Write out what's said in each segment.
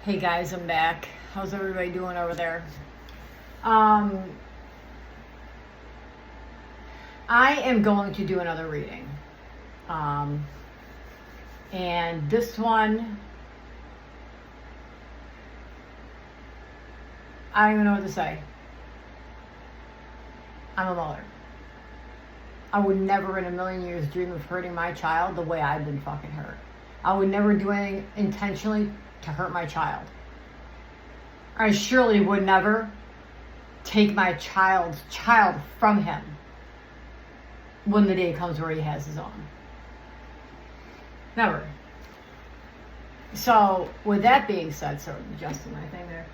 Hey guys, I'm back. How's everybody doing over there? I am going to do another reading. And this one, I don't even know what to say. I'm a mother. I would never in a million years dream of hurting my child the way I've been fucking hurt. I would never do anything intentionally to hurt my child. I surely would never take my child's child from him when the day comes where he has his own. Never. So, with that being said, sort of adjusting my thing there,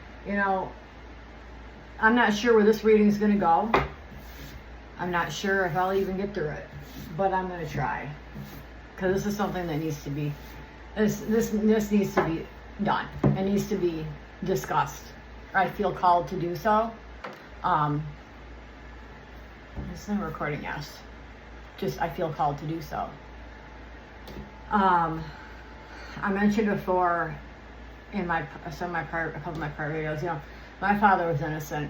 I'm not sure where this reading is going to go. I'm not sure if I'll even get through it, but I'm going to try. Because this is something that needs to be, this needs to be done. It needs to be discussed. I feel called to do so. This isn't recording, yes. Just, I feel called to do so. I mentioned before in a couple of my prior videos, my father was innocent.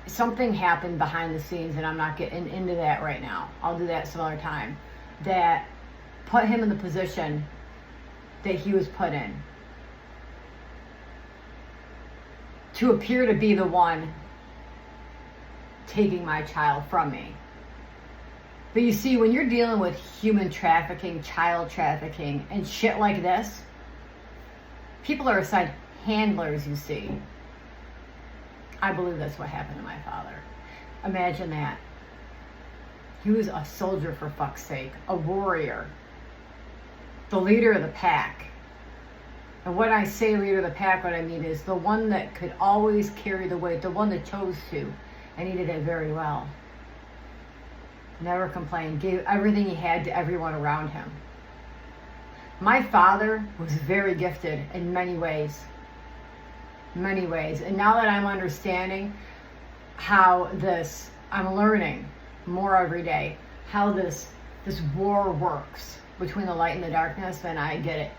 Something happened behind the scenes, and I'm not getting into that right now. I'll do that some other time. That put him in the position that he was put in, to appear to be the one taking my child from me. But you see, when you're dealing with human trafficking, child trafficking, and shit like this, people are assigned handlers, you see. I believe that's what happened to my father. Imagine that. He was a soldier, for fuck's sake, a warrior, the leader of the pack. And when I say leader of the pack, what I mean is the one that could always carry the weight, the one that chose to, and he did it very well. Never complained, gave everything he had to everyone around him. My father was very gifted in many ways. Many ways. And now that I'm understanding how I'm learning more every day, how this war works between the light and the darkness, and I get it.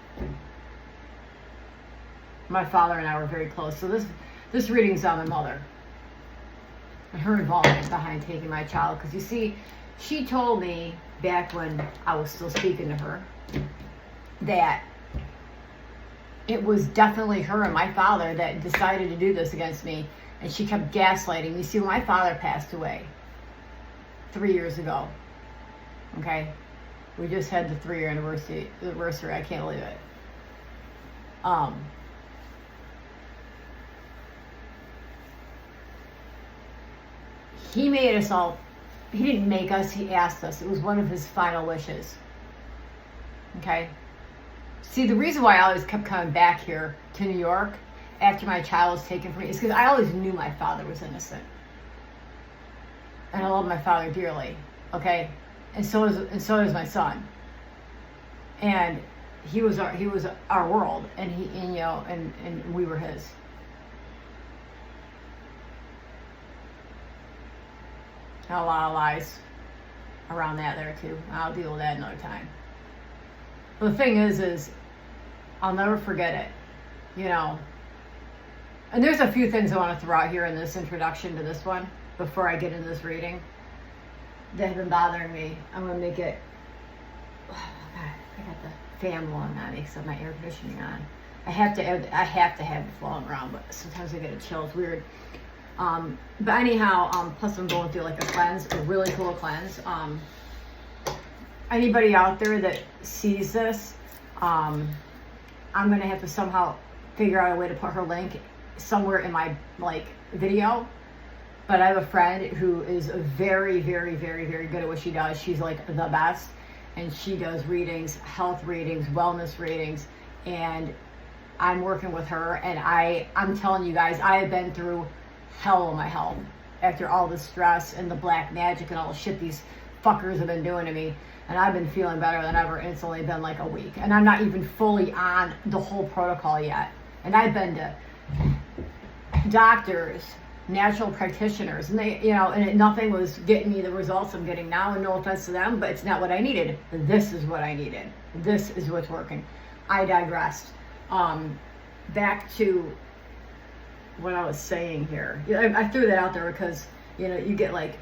My father and I were very close. So this reading's on my mother and her involvement behind taking my child. Because you see, she told me back when I was still speaking to her that it was definitely her and my father that decided to do this against me. And she kept gaslighting me. See, when my father passed away 3 years ago, okay? We just had the 3-year anniversary. I can't believe it. He made us all, he didn't make us, he asked us. It was one of his final wishes. Okay? See, the reason why I always kept coming back here to New York after my child was taken from me is because I always knew my father was innocent. And I love my father dearly. Okay? And so does my son. And he was our world, and we were his. A lot of lies around that there too. I'll deal with that another time. But the thing is I'll never forget it, And there's a few things I want to throw out here in this introduction to this one before I get into this reading that have been bothering me. I'm going to make it, oh God, I got the fan blowing on me because I have my air conditioning on. I have to have it blowing around, but sometimes I get a chill. It's weird. But anyhow, plus I'm going through like a cleanse, a really cool cleanse. Anybody out there that sees this, I'm going to have to somehow figure out a way to put her link somewhere in my video. But I have a friend who is very, very, very, very good at what she does. She's like the best. And she does readings, health readings, wellness readings. And I'm working with her. And I'm telling you guys, I have been through hell in my health after all the stress and the black magic and all the shit these fuckers have been doing to me. And I've been feeling better than ever, and it's only been like a week. And I'm not even fully on the whole protocol yet. And I've been to doctors, natural practitioners, and they, nothing was getting me the results I'm getting now. And no offense to them, but it's not what I needed. This is what I needed. This is what's working. I digressed. back to what I was saying here. I threw that out there because, you get like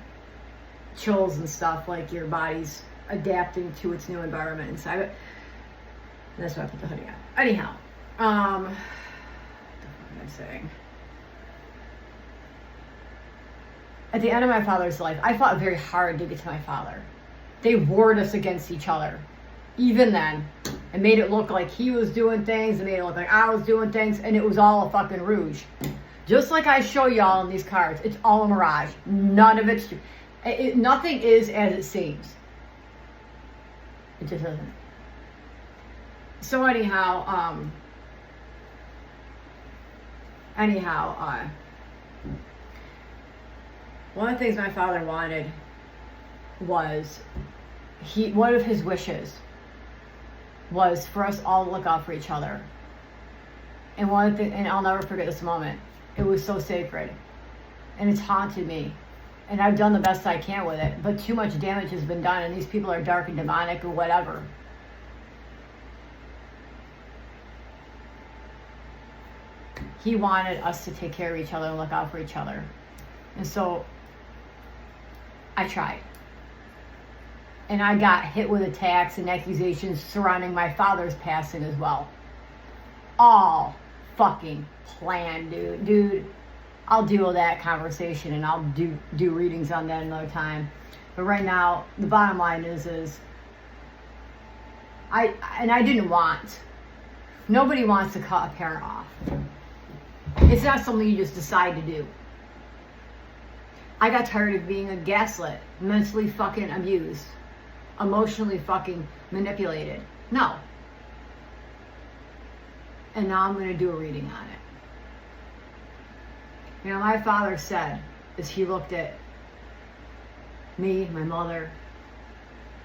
chills and stuff, like your body's adapting to its new environment inside it. That's why I put the hoodie on. Anyhow, what am I saying? At the end of my father's life, I fought very hard to get to my father. They warred us against each other. Even then, it made it look like he was doing things, it made it look like I was doing things, and it was all a fucking rouge. Just like I show y'all in these cards, it's all a mirage. None of it's true. Nothing is as it seems. It just isn't. So anyhow, one of the things my father wanted was, one of his wishes was for us all to look out for each other. And and I'll never forget this moment. It was so sacred, and it's haunted me. And I've done the best I can with it, but too much damage has been done, and these people are dark and demonic or whatever. He wanted us to take care of each other and look out for each other. And so I tried. And I got hit with attacks and accusations surrounding my father's passing as well. All fucking planned, dude. Dude, I'll deal with that conversation, and I'll do readings on that another time. But right now, the bottom line is I didn't want. Nobody wants to cut a parent off. It's not something you just decide to do. I got tired of being gaslit, mentally fucking abused, emotionally fucking manipulated. No. And now I'm going to do a reading on it. My father said, as he looked at me, my mother,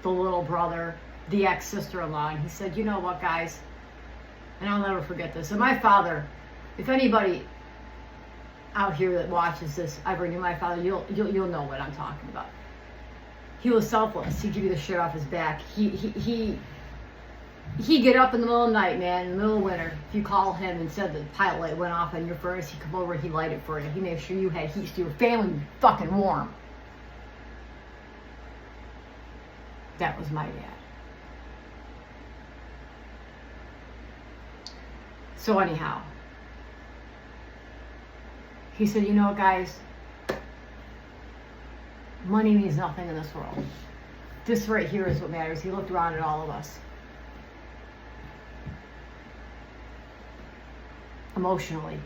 the little brother, the ex-sister-in-law, and he said, you know what, guys? And I'll never forget this. And my father, if anybody out here that watches this ever knew my father, you'll know what I'm talking about. He was selfless. He'd give you the shirt off his back. He'd get up in the middle of the night, man, in the middle of winter. If you call him and said the pilot light went off on your furnace, he'd come over and he'd light it for you. He'd make sure you had heat so your family would be fucking warm. That was my dad. So anyhow, he said, you know what, guys? Money means nothing in this world. This right here is what matters. He looked around at all of us. Emotionally.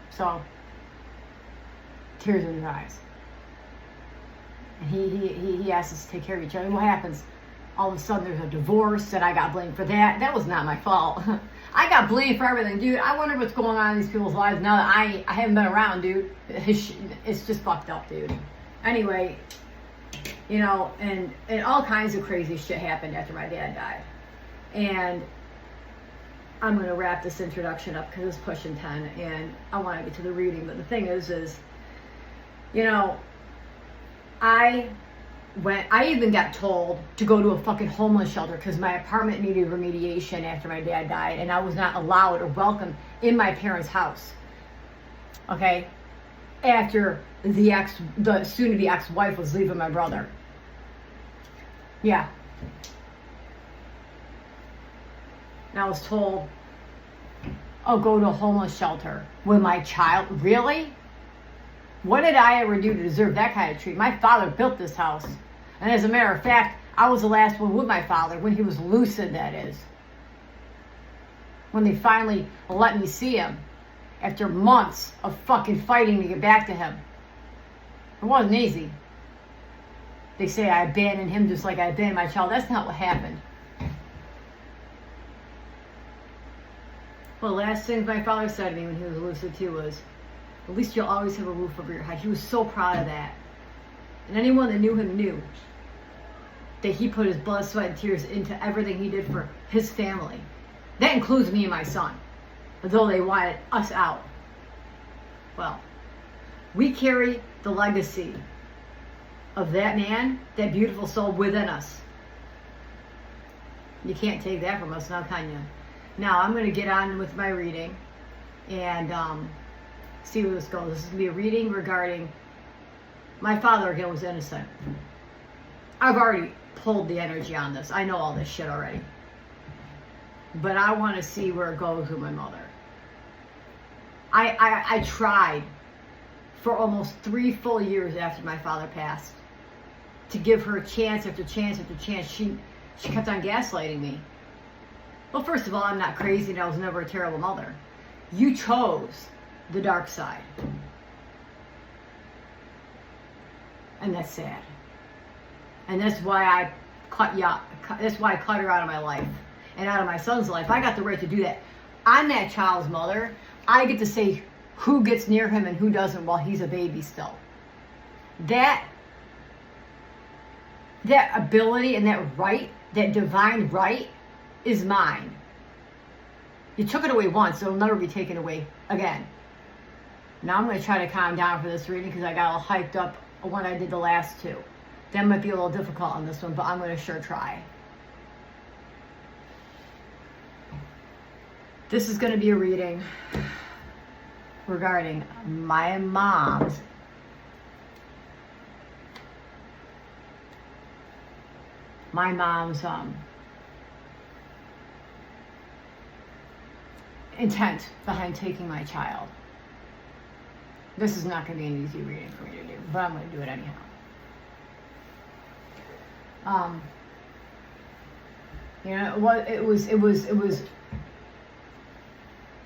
So, tears in his eyes. And he asked us to take care of each other. And what happens? All of a sudden there's a divorce, and I got blamed for that. That was not my fault. I got blamed for everything, dude. I wonder what's going on in these people's lives now that I haven't been around, dude. It's just fucked up, dude. Anyway, and all kinds of crazy shit happened after my dad died. And I'm going to wrap this introduction up because it's pushing 10, and I want to get to the reading. But the thing is, I even got told to go to a fucking homeless shelter because my apartment needed remediation after my dad died, and I was not allowed or welcome in my parents' house. Okay? After the soon-to-be ex-wife was leaving my brother. Yeah. And I was told, oh, go to a homeless shelter with my child. Really? What did I ever do to deserve that kind of treatment? My father built this house. And as a matter of fact, I was the last one with my father when he was lucid, that is. When they finally let me see him after months of fucking fighting to get back to him. It wasn't easy. They say I abandoned him just like I abandoned my child. That's not what happened. Well, the last thing my father said to me when he was lucid too was, at least you'll always have a roof over your head. He was so proud of that. And anyone that knew him knew that he put his blood, sweat, and tears into everything he did for his family. That includes me and my son, although they wanted us out. Well, we carry the legacy of that man, that beautiful soul within us. You can't take that from us now, can you? Now, I'm going to get on with my reading and see where this goes. This is going to be a reading regarding my father, again, was innocent. I've already pulled the energy on this. I know all this shit already. But I want to see where it goes with my mother. I tried for almost 3 full years after my father passed to give her chance after chance after chance. She kept on gaslighting me. Well, first of all, I'm not crazy and I was never a terrible mother. You chose the dark side. And that's sad. And that's why I cut you out. That's why I cut her out of my life and out of my son's life. I got the right to do that. I'm that child's mother. I get to say who gets near him and who doesn't while he's a baby still. That ability and that right, that divine right, is mine. You took it away once, it'll never be taken away again. Now I'm going to try to calm down for this reading because I got all hyped up when I did the last 2. That might be a little difficult on this one, but I'm going to sure try. This is going to be a reading regarding my mom's intent behind taking my child. This is not going to be an easy reading for me to do, but I'm going to do it anyhow. You know,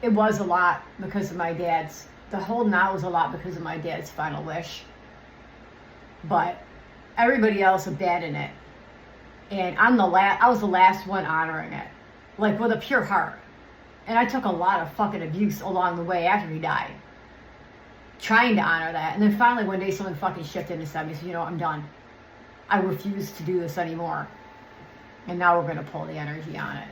it was a lot because of my dad's, the holding out was a lot because of my dad's final wish. But everybody else abandoned it. And I was the last one honoring it. Like with a pure heart. And I took a lot of fucking abuse along the way after he died. Trying to honor that. And then finally one day someone fucking shifted and said, you know, I'm done. I refuse to do this anymore. And now we're going to pull the energy on it.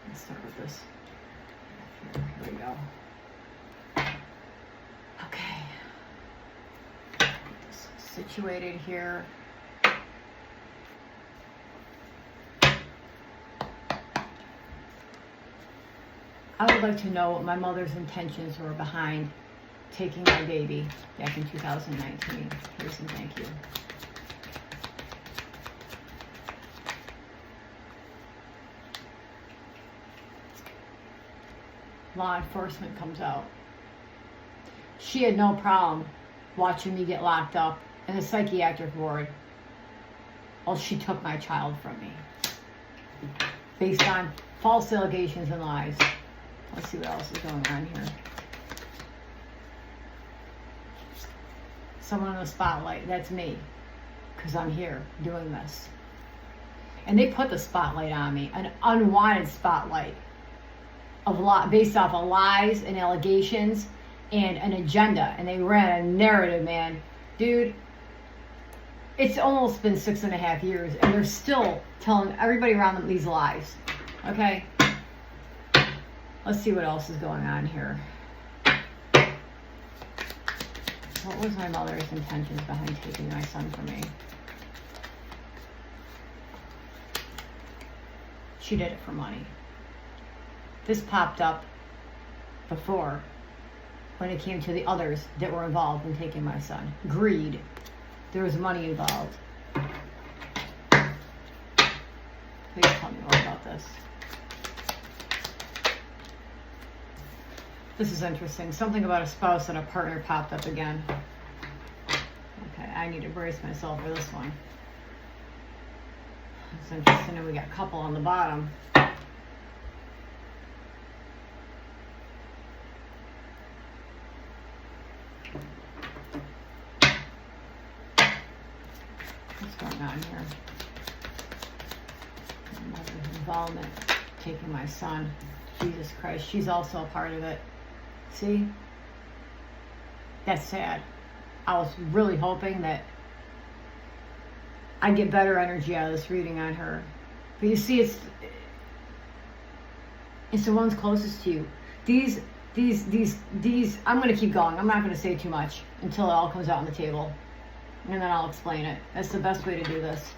Let's start with this. Here we go. Okay. Get this situated here. I would like to know what my mother's intentions were behind taking my baby back in 2019. Here's some thank you. Law enforcement comes out. She had no problem watching me get locked up in a psychiatric ward while she took my child from me based on false allegations and lies. Let's see what else is going on here. Someone in the spotlight, that's me, because I'm here doing this. And they put the spotlight on me, an unwanted spotlight based off of lies and allegations and an agenda. And they ran a narrative, man. Dude, it's almost been 6.5 years and they're still telling everybody around them these lies. Okay? Let's see what else is going on here. What was my mother's intentions behind taking my son from me? She did it for money. This popped up before when it came to the others that were involved in taking my son. Greed. There was money involved. Please tell me more about this. This is interesting. Something about a spouse and a partner popped up again. Okay, I need to brace myself for this one. It's interesting. And we got couple on the bottom. What's going on here? My mother's involvement, taking my son. Jesus Christ, she's also a part of it. See? That's sad. I was really hoping that I'd get better energy out of this reading on her. But you see, it's the ones closest to you. These, I'm going to keep going. I'm not going to say too much until it all comes out on the table. And then I'll explain it. That's the best way to do this.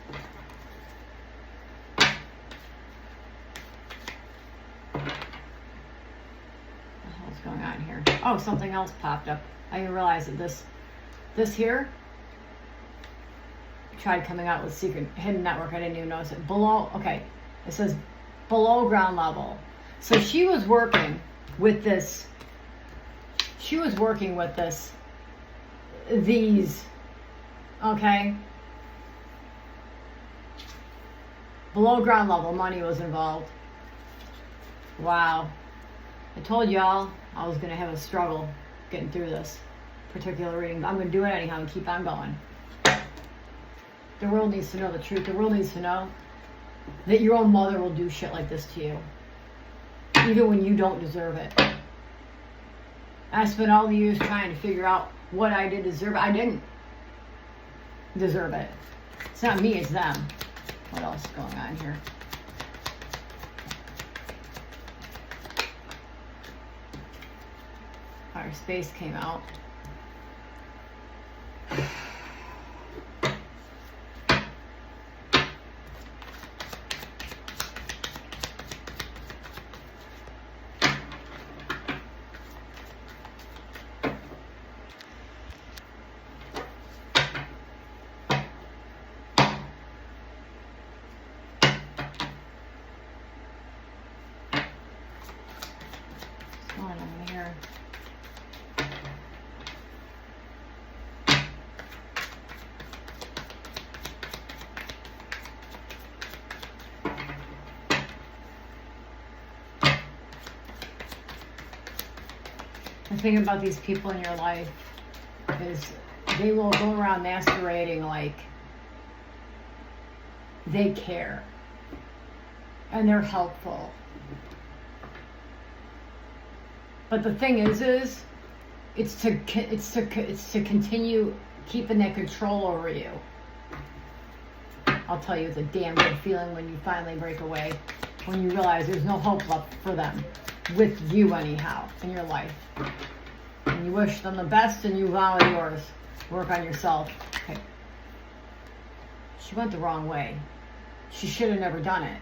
What the hell's going on here? Oh, something else popped up. I didn't realize that this here tried coming out with secret hidden network. I didn't even notice it. Below, okay, it says below ground level. So she was working with this. She was working with this. These, okay. Below ground level, money was involved. Wow. I told y'all I was gonna have a struggle getting through this particular reading. I'm gonna do it anyhow and keep on going. The world needs to know the truth. The world needs to know that your own mother will do shit like this to you, even when you don't deserve it. I spent all the years trying to figure out what I did deserve. I didn't deserve it. It's not me, it's them. What else is going on here? Outer space came out. The thing about these people in your life is they will go around masquerading like they care and they're helpful. But the thing is it's to continue keeping that control over you. I'll tell you, it's a damn good feeling when you finally break away, when you realize there's no hope left for them, with you anyhow, in your life. And you wish them the best and you vow yours. Work on yourself. Okay. She went the wrong way. She should have never done it.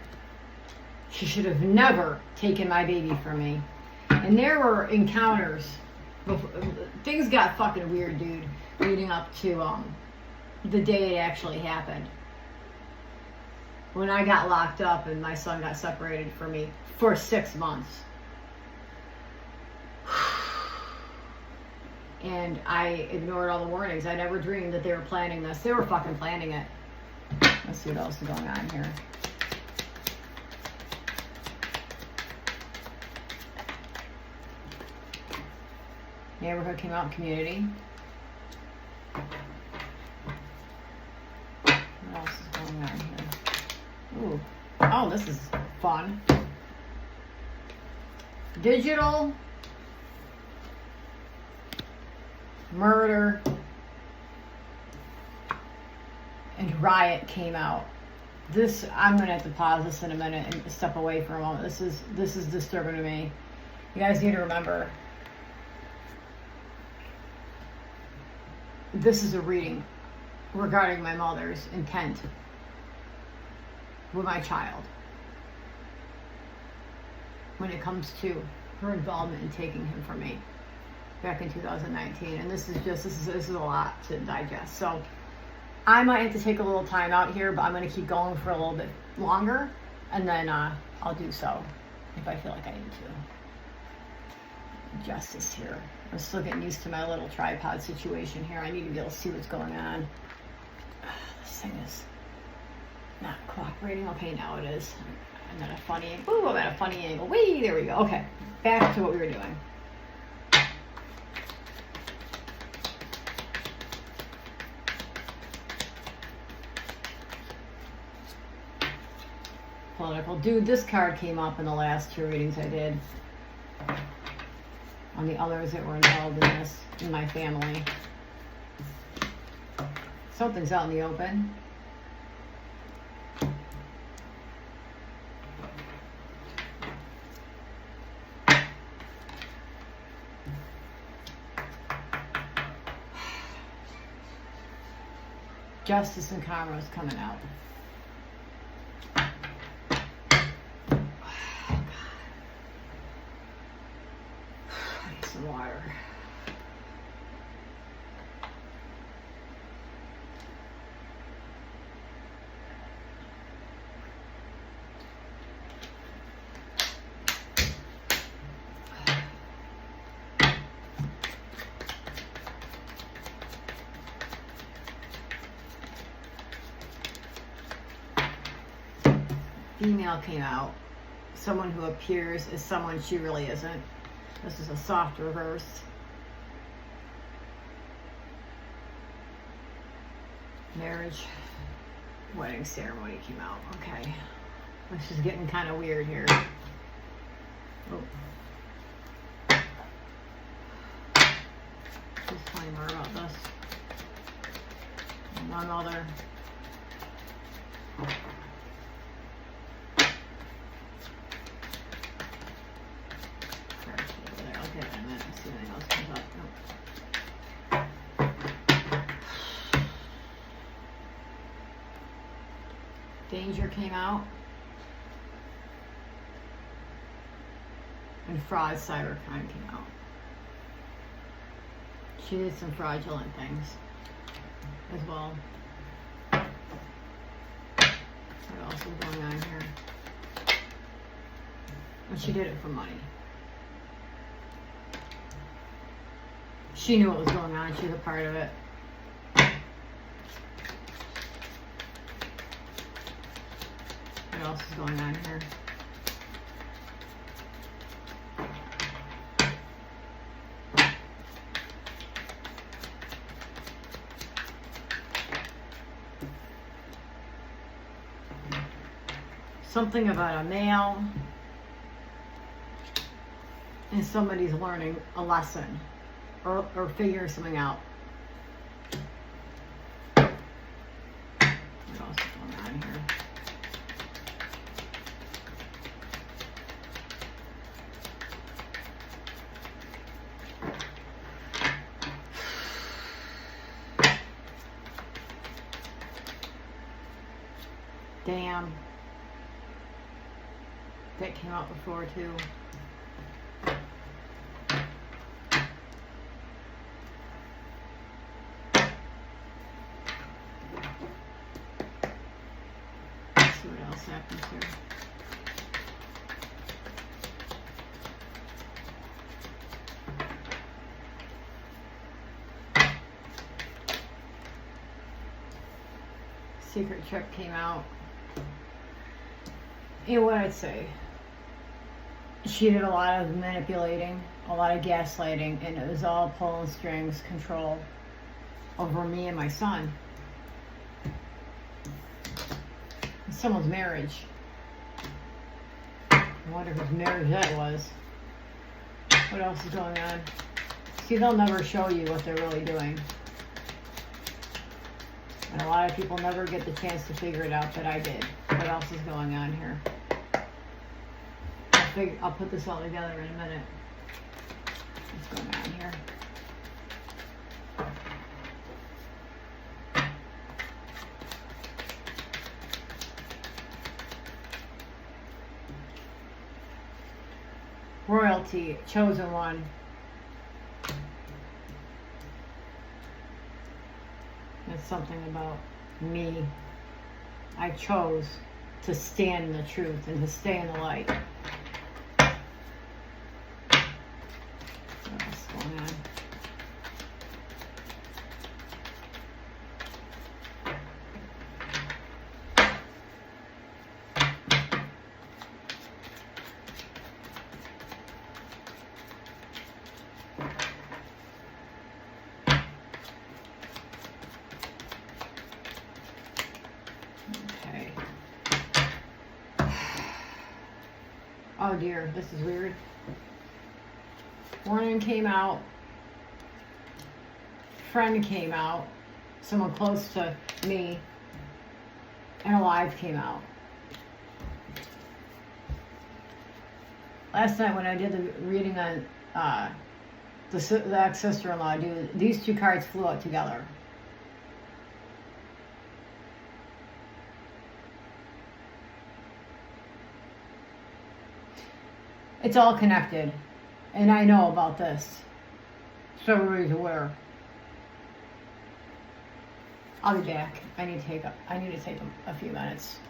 She should have never taken my baby from me. And there were encounters. Things got fucking weird, dude, leading up to the day it actually happened. When I got locked up and my son got separated from me for 6 months. And I ignored all the warnings. I never dreamed that they were planning this. They were fucking planning it. Let's see what else is going on here. Neighborhood came out in community. What else is going on here? Ooh. Oh, this is fun. Digital murder and riot came out. This, I'm gonna have to pause this in a minute and step away for a moment. This is disturbing to me. You guys need to remember, this is a reading regarding my mother's intent with my child when it comes to her involvement in taking him from me back in 2019. And this is a lot to digest. So I might have to take a little time out here, but I'm going to keep going for a little bit longer, and then I'll do so if I feel like I need to. Justice here. I'm still getting used to my little tripod situation here. I need to be able to see what's going on. This thing is not cooperating. Okay, now it is. I'm at a funny angle. Ooh, I'm at a funny angle. Whee, there we go. Okay, back to what we were doing. Political. Dude, this card came up in the last 2 readings I did. On the others that were involved in this, in my family. Something's out in the open. Justice and karma is coming out. I need some water. Female came out. Someone who appears as someone she really isn't. This is a soft reverse. Marriage, wedding ceremony came out. Okay. This is getting kind of weird here. Oh. Disclaimer about this. None other. Danger came out. And fraud, cybercrime came out. She did some fraudulent things as well. What else is going on here? And she did it for money. She knew what was going on. She was a part of it. What else is going on here? Something about a male and somebody's learning a lesson or figuring something out. What else is going on here? Damn. That came out before too. Let's see what else happens here. Secret trip came out. And what I'd say, she did a lot of manipulating, a lot of gaslighting, and it was all pulling strings, control over me and my son. Someone's marriage. I wonder whose marriage that was. What else is going on? See, they'll never show you what they're really doing. And a lot of people never get the chance to figure it out, but I did. What else is going on here? I'll put this all together in a minute. What's going on here? Royalty, chosen one. It's something about me. I chose to stand in the truth and to stay in the light. What's going on? Oh dear, this is weird. Warning came out. Friend came out. Someone close to me. And alive came out. Last night when I did the reading on the ex-sister-in-law, these two cards flew out together. It's all connected. And I know about this. So everybody's aware. I'll be back. I need to take a few minutes.